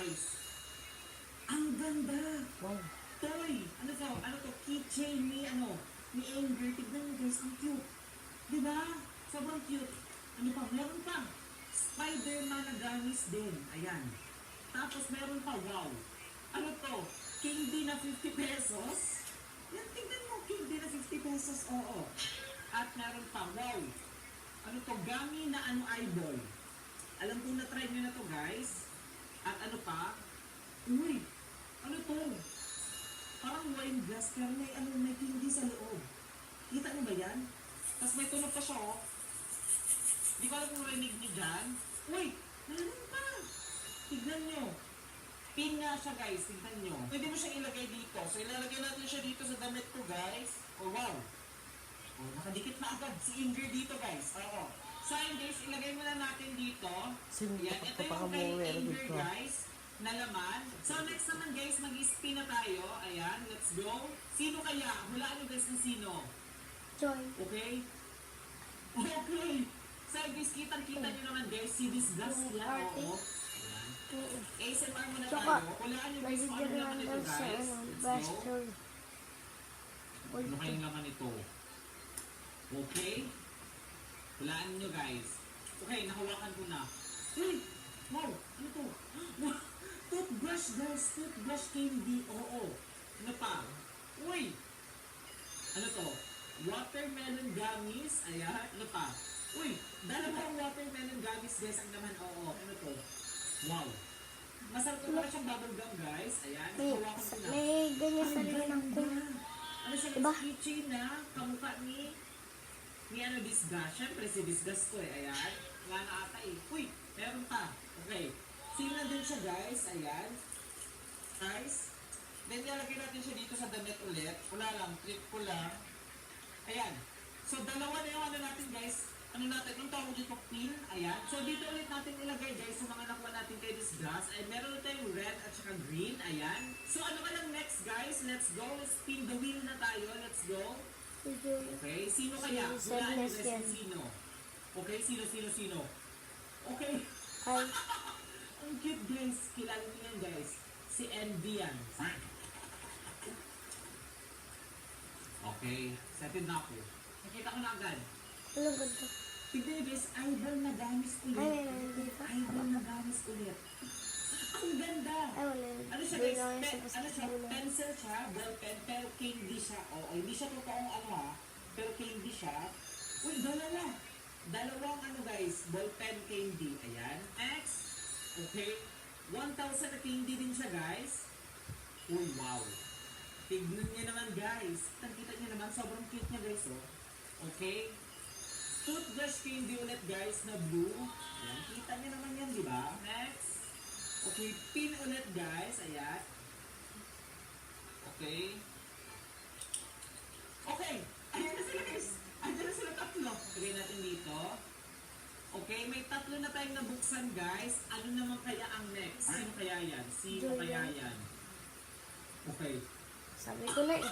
guys. Ang ganda. Wow. Toy. Ano to? Keychain ni ni Amber. Tignan mo guys, ang cute. Diba? Sobrang cute. Ano pa? Meron pa. Spider-Man na gamis din. Ayan. Tapos meron pa, wow. Ano to? Candy na 50 pesos. Yan, tignan mo, candy na 50 pesos. Oo. At meron pa, wow. Ano to? Gummy na eyeball. Alam ko na-try nyo na to, guys. At ano pa? Uy! Ano to? Parang wine glass, pero may candy sa loob. Kita nyo ba yan? Tapos may tunog pa siya, oh. Di ko alam kung rinig nyo dyan. Uy! Meron pa! Tignan nyo. Pin nga siya, guys. Tignan nyo. Pwede mo siyang ilagay dito. So, ilalagay natin siya dito sa damit ko, guys. Oh, wow. Oh, nakadikit na agad si Inger dito, guys. Oo. So, ayun, guys, ilagay muna natin dito. Ayan, ito yung kay Inger, guys, na laman. So, next naman, guys, mag-spin na tayo. Ayan, let's go. Sino kaya? Hulaan nyo, guys, ng sino? Joy. Okay? Okay. So, guys, kitang-kita nyo naman, guys, si Disgust yan. Oo. Ayan. ASMR muna Tsaka, tayo. Hulaan nyo, guys, kung ano naman ito, guys. Let's go. Ano kayong laman ito? Okay? Hulaan nyo, guys. Okay, nahawakan ko na. Uy! Wow! Ano to? Toothbrush, guys. Toothbrush candy. Oo. Ano pa? Uy! Ano to? Watermelon gummies. Ayan. Ano pa? Uy! Dalawang watermelon gummies, guys. Ang naman, oo. Ano to? Wow! Masarap ko pala siyang bubble gum, guys. Ayan. Nahawakan ko na. May ganyan sa rin ng Ano siya, diba? keychain na kamukha ni Disgust. Siyempre, si Disgust ko eh. Ayan. Wala na ata eh. Uy! Meron pa. Okay. Sino na din siya, guys. Ayan. Guys. Then, nilagay natin siya dito sa damit ulit. Wala lang. Trip ko lang. Ayan. So, dalawa na yung ano natin, guys. Ano natin? Yung tawag dito, pin. Ayan. So, dito ulit natin ilagay, guys, sa mga nakuha natin kay Disgust. Ay, meron tayong red at saka green. Ayan. So, ano ka lang next, guys? Let's go. Spin the wheel na tayo. Let's go. Okay. Sino kaya? Hulaan nyo, guys, sino? Okay. Sino? Okay. Ay. Ang cute, guys. Kilala niyo yan, guys. Si Envy yan. Okay. Settled na ako. Nakita ko na agad. Ano ganda? Tignan niyo, guys. Eyeball na gamis ulit. Ay, dito. Eyeball na gamis ulit. Ang ganda. Ay, wala. Ano siya, guys? Ano siya? Pencil siya, ball pen, pero candy siya. Oo, hindi siya totoong ano ha. Pero candy siya. Uy, dalawang ano, guys, ball pen candy. Ayan. Next. Okay. 1,000 na candy din siya, guys. Uy, wow. Tignan niya naman, guys. Kita niya naman, sobrang cute niya, guys, oh. Okay. Toothbrush candy ulit, guys, na blue. Ayan, kita niya naman yan, di ba? Next. Okay, pin ulit, guys. Ayan. Okay. Okay. Ayan na sila, guys. Ayan na sila tatlo. Lagay natin dito. Okay, may tatlo na tayong nabuksan, guys. Ano naman kaya ang next? Sino kaya yan? Okay. Sabi ko na eh.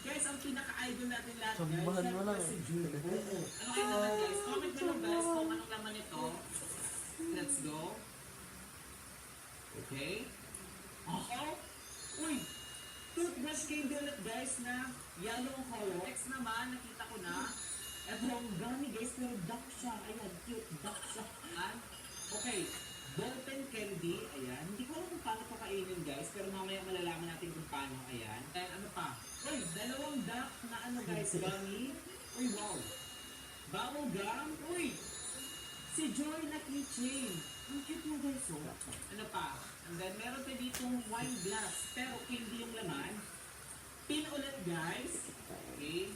Guys, ang pinaka-idol natin lahat, guys. Sambahan mo lang Si eh. Jude. Oo. Ano kayo naman, guys? Comment below, guys, kung anong laman ito. Let's go. Okay. Uy! Toothbrush candy ulit, guys, na yellow color. Next naman, nakita ko na. Ito ang gummy, guys, pero duck siya. Ayan, cute duck siya. Okay. Ballpen candy. Ayan. Hindi ko alam kung paano ito kainin, guys, pero mamaya malalaman natin kung paano. Ayan. And ano pa? Uy, dalawang duck na ano, guys, gummy. Uy, wow. Bubble gum. Uy! Si Joy na keychain. Ang cute mo, guys, oh. Ano pa? And then, meron tayo ditong wine glass, pero candy yung laman. Pin ulit, guys. Okay.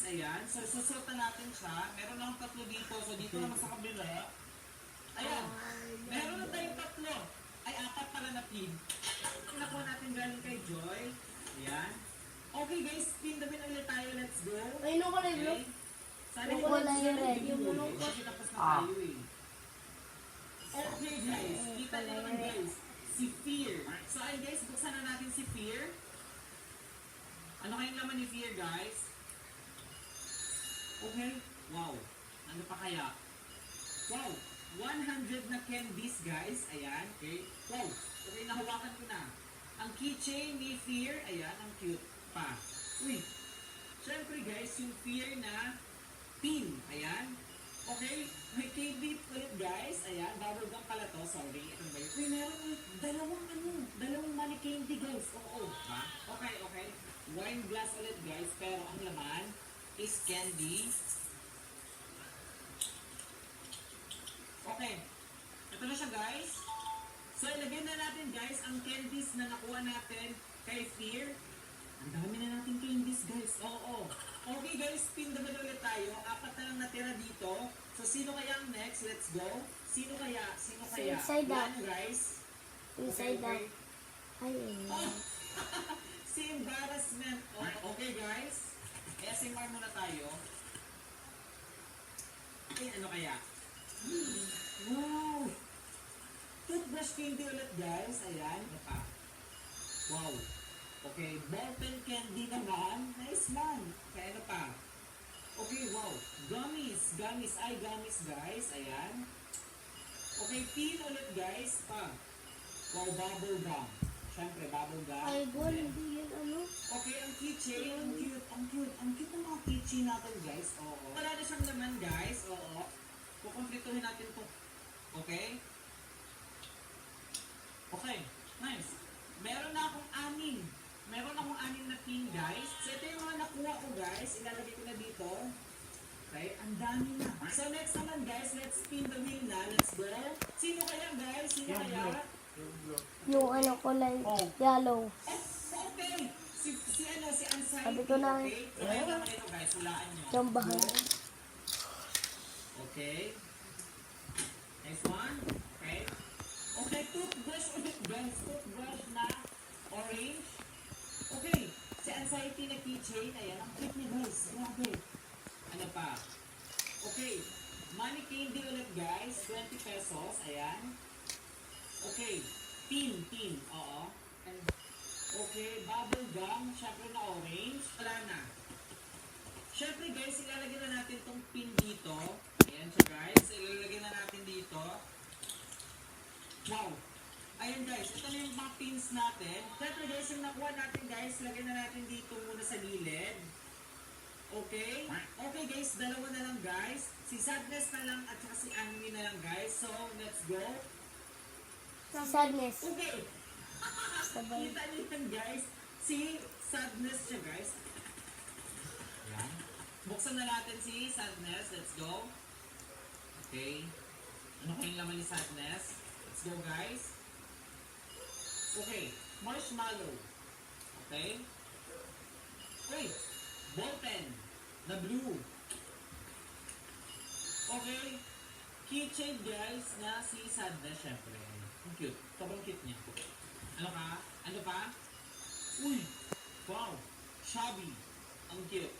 Ayan. So, susutan natin siya. Meron lang tatlo dito. So, dito naman sa kabila. Ayan. Meron na tayong tatlo. Ay, apat pala na pin. Nakuha natin galing kay Joy. Ayan. Okay, guys. Pin namin ulit tayo. Let's go. Ay, no, kulay blue. Sana Yung kulay red. Yung mulong ko. kasi tapos na tayo eh. Okay, guys. Kita niyo naman, guys. Si Fear. So, ayun, guys. Buksan na natin si Fear. Ano kayong laman ni Fear, guys? Okay. Wow. Ano pa kaya? Wow. 100 na candies, guys. Ayan. Okay. Wow. Okay, nahawakan ko na. Ang keychain ni Fear, ayan, ang cute pa. Uy, syempre guys, yung Fear na pin, ayan. Okay, may KB ulit guys, ayan, bubble gum pala to, sorry, ito ba yun? Uy, meron ulit, dalawang money candy guys, oo. Ha? Okay, okay. Wine glass ulit guys, pero ang laman is candy. Okay, ito na siya guys. So, ilagay na natin guys ang candies na nakuha natin kay Fear. Ang dami na natin candies guys, oo. Okay guys, pin naman ulit tayo. 4 na lang natira dito. So, sino kaya ang next? Let's go. Sino kaya? Sino kaya? Inside out. Yan, guys. Inside Okay, out. Ay, Oh! Si embarrassment. Oh, okay guys. SMR muna tayo. Okay, ano kaya? Wow! Toothbrush candy ulit guys. Ayan. Ano pa? Wow. Okay, ballpen candy naman. Nice man. Okay, ano pa? Okay, wow. Gummies. Gummies. Ay, gummies guys. Ayan. Okay, pin ulit guys. Pa. Wow, bubble gum. Siyempre, bubble gum. ay, bol, hindi yun ano. Okay, ang keychain, ang cute, ang cute. Ang cute ng mga keychain natin, guys. Oo. Wala na siyang laman, guys. Oo. Kukomplituhin natin ito. Okay? Okay. Nice. Meron na akong 6. Meron akong 6 na pin, guys. So, ito yung mga nakuha ko, guys. Ilalagay ko na dito. Okay? Ang dami na. So, next naman, guys, let's spin the wheel na. Let's go. Sino kaya, guys? Sino kaya? Yung ano kulay yellow. Okay. Si Anxiety. Sabi ko na, Okay. So, kaya naman ito, guys. Hulaan nyo. yung bahay. Okay. Next one. Okay. Okay, toothbrush ulit, guys. Toothbrush na orange. Okay. Si Anxiety na keychain. Ayan. Ang cute niya, guys. Grabe. Ano pa? Okay. Money candy ulit, guys. 20 pesos. Ayan. Okay. Pin. Oo. And, okay. Bubble gum. Syempre na orange. Wala na. Syempre, guys, ilalagay na natin tong pin dito. Ayan siya, guys. Ilalagay na natin dito. Wow. Ayan, guys. Ito na yung mga pins natin. Syempre, guys, yung nakuha natin, guys, lagay na natin dito muna sa gilid. Okay? Okay, guys. Dalawa na lang, guys. Si Sadness na lang at saka si Anime na lang, guys. So, let's go. Sadness. Okay. Sabay. Kita niyo yan, guys. Si Sadness siya, guys. Yan. Buksan na natin si Sadness. Let's go. Okay. Ano kayong laman ni Sadness? Let's go, guys. Okay. Marshmallow. Okay. Wait. Ballpen. Na blue. Okay. Keychain, guys, na si Sadness, syempre. Ang cute. Sobrang cute niya. Ano ka? Ano pa? Uy! Wow! Chubby. Ang cute.